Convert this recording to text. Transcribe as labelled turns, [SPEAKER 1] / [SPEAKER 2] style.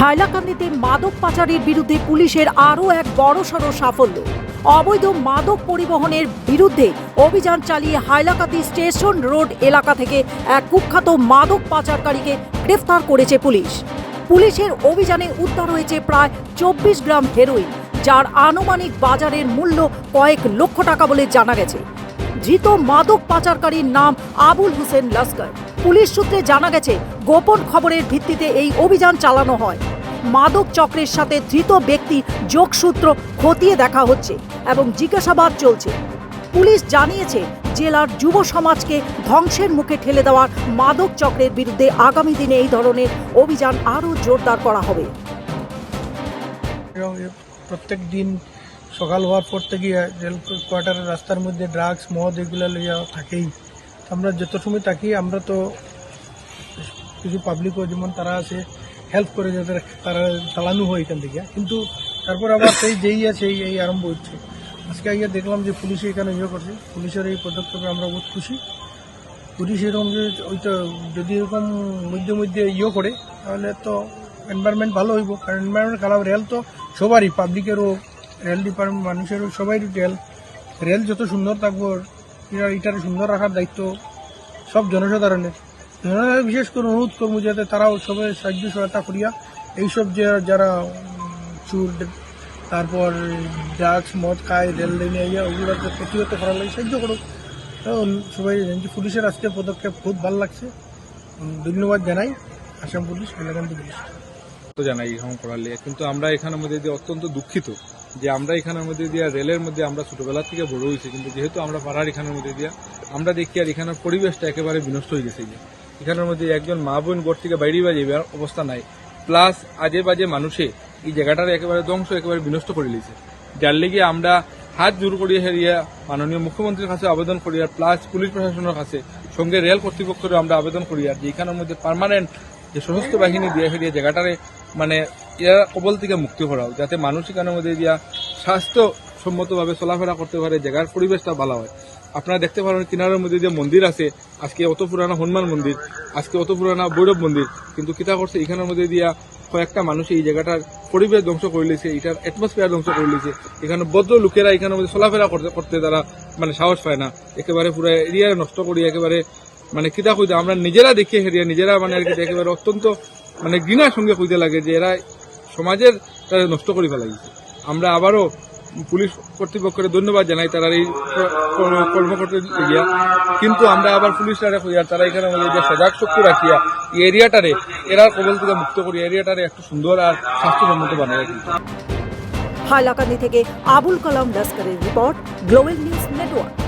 [SPEAKER 1] হাইলাকান্দিতে মাদক পাচারের বিরুদ্ধে পুলিশের আরও এক বড়সড় সাফল্য। অবৈধ মাদক পরিবহনের বিরুদ্ধে অভিযান চালিয়ে হাইলাকান্দি স্টেশন রোড এলাকা থেকে এক কুখ্যাত মাদক পাচারকারীকে গ্রেফতার করেছে পুলিশ। পুলিশের অভিযানে উদ্ধার হয়েছে প্রায় 24 গ্রাম হেরোইন, যার আনুমানিক বাজারের মূল্য কয়েক লক্ষ টাকা বলে জানা গেছে। ধৃত মাদক পাচারকারীর নাম আবুল হোসেন লস্কর। পুলিশ সূত্রে জানা গেছে, গোপন খবরের ভিত্তিতে এই অভিযান চালানো হয়। মাদক চক্রের সাথে ধৃত ব্যক্তি যোগসূত্র খতিয়ে দেখা হচ্ছে এবং জিজ্ঞাসাবাদ চলছে। পুলিশ জানিয়েছে, জেলার যুব সমাজকে ধ্বংসের মুখে ঠেলে দেওয়ার মাদক চক্রের বিরুদ্ধে আগামী দিনে এই ধরনের অভিযান আরও জোরদার করা হবে।
[SPEAKER 2] প্রত্যেক দিন সকাল হওয়ার পর থেকে রেল কোয়ার্টারের রাস্তার মধ্যে ড্রাগস মদ এগুলো লইয়া থাকেই। আমরা যত সময় থাকি আমরা তো কিছু পাবলিকও যেমন তারা আছে হেল্প করে যাদের তারা চালানো হয় এখান থেকে, কিন্তু তারপর আবার সেই যেই আছে এই আরম্ভ হচ্ছে। আজকে আগে দেখলাম যে পুলিশে এখানে করছে। পুলিশের এই পদক্ষেপে আমরা বহুত খুশি। পুলিশ এরকম যে ওইটা যদি এরকম মধ্যে করে তাহলে তো এনভায়রনমেন্ট ভালো হইব, কারণ এনভায়রনমেন্ট খারাপ। রেল তো সবারই, পাবলিকেরও, রেল ডিপার্টমেন্ট মানুষেরও, সবারই রেল যত সুন্দর থাকবো এটার সুন্দর রাখার দায়িত্ব সব জনসাধারণের। বিশেষ করে অনুরোধ করবো যাতে তারাও সবাই সাহায্য সহায়তা করিয়া এইসব যে যারা চুর তারপর ড্রাগস মদ খায় রেল লাইনে আইয়া ওগুলোকে প্রতিহত করার লাগে সাহায্য করুক। সবাই পুলিশের আজকের পদক্ষেপ খুব ভালো লাগছে, ধন্যবাদ জানাই আসাম পুলিশ, হাইলাকান্দি পুলিশ
[SPEAKER 3] জানাই এরকম করার লিগে। কিন্তু আমরা এখানের মধ্যে দিয়ে অত্যন্ত দুঃখিত যে আমরা এখানের মধ্যে দিয়ে রেলের মধ্যে আমরা ছোটবেলা থেকে বড় হয়েছি, কিন্তু যেহেতু আমরা পাড়ার এখানের মধ্যে দিয়া আমরা দেখি আর এখানের পরিবেশটা একেবারে বিনষ্ট হয়ে গেছে। এখানের মধ্যে একজন মা বোন ঘর থেকে বাইরে যাইবার অবস্থা নাই, প্লাস আজে বাজে মানুষে এই জায়গাটার একেবারে ধ্বংস একেবারে বিনষ্ট করে লিছে। যার লেগে আমরা হাত জোর করিয়া হেরিয়া মাননীয় মুখ্যমন্ত্রীর কাছে আবেদন করিয়া, প্লাস পুলিশ প্রশাসনের কাছে, সঙ্গে রেল কর্তৃপক্ষের আমরা আবেদন করিয়া যে এখানের মধ্যে পার্মানেন্ট যে সশস্ত্র বাহিনী দিয়ে ফেরিয়া জায়গাটারে মানে এরা কবল থেকে মুক্তি করাও, যাতে মানুষ এখানের মধ্যে দিয়া স্বাস্থ্যসম্মতভাবে চলাফেরা করতে পারে, জায়গার পরিবেশটা ভালো হয়। আপনারা দেখতে পারেন কিনারের মধ্যে যে মন্দির আছে, আজকে অত পুরানা হনুমান মন্দির, আজকে অত পুরানা ভৈরব মন্দির, কিন্তু কিতা করছে এখানের মধ্যে দিয়া কয়েকটা মানুষ এই জায়গাটার পরিবেশ ধ্বংস করে লিছে, এটার অ্যাটমসফিয়ার ধ্বংস করে লিছে। এখানে ভদ্র লোকেরা এখানের মধ্যে চলাফেরা করতে তারা মানে সাহস পায় না, একেবারে পুরো এরিয়া নষ্ট করি একেবারে মানে কিতা কইতে আমরা নিজেরা দেখে হেরিয়া নিজেরা মানে আর কি একেবারে অত্যন্ত মানে ঘৃণার সঙ্গে কইতে লাগে যে এরা সমাজের তারা নষ্ট করে ফেলাইছে। আমরা আবারও পুলিশ কর্তৃপক্ষের ধন্যবাদ জানাই তারা এই কর্ম করতে গিয়া, কিন্তু আমরা আবার পুলিশরা কইয়া তারা এখানে যে সজাগ শক্তি রাখিয়া এই এরিয়াটারে এরা কবল থেকে মুক্ত করি এরিয়াটারে একটু সুন্দর আর স্বাস্থ্যসম্মত বানায় রাখি।
[SPEAKER 1] হাইলাকান্দি থেকে Abul Kalam লস্করের report, global news network.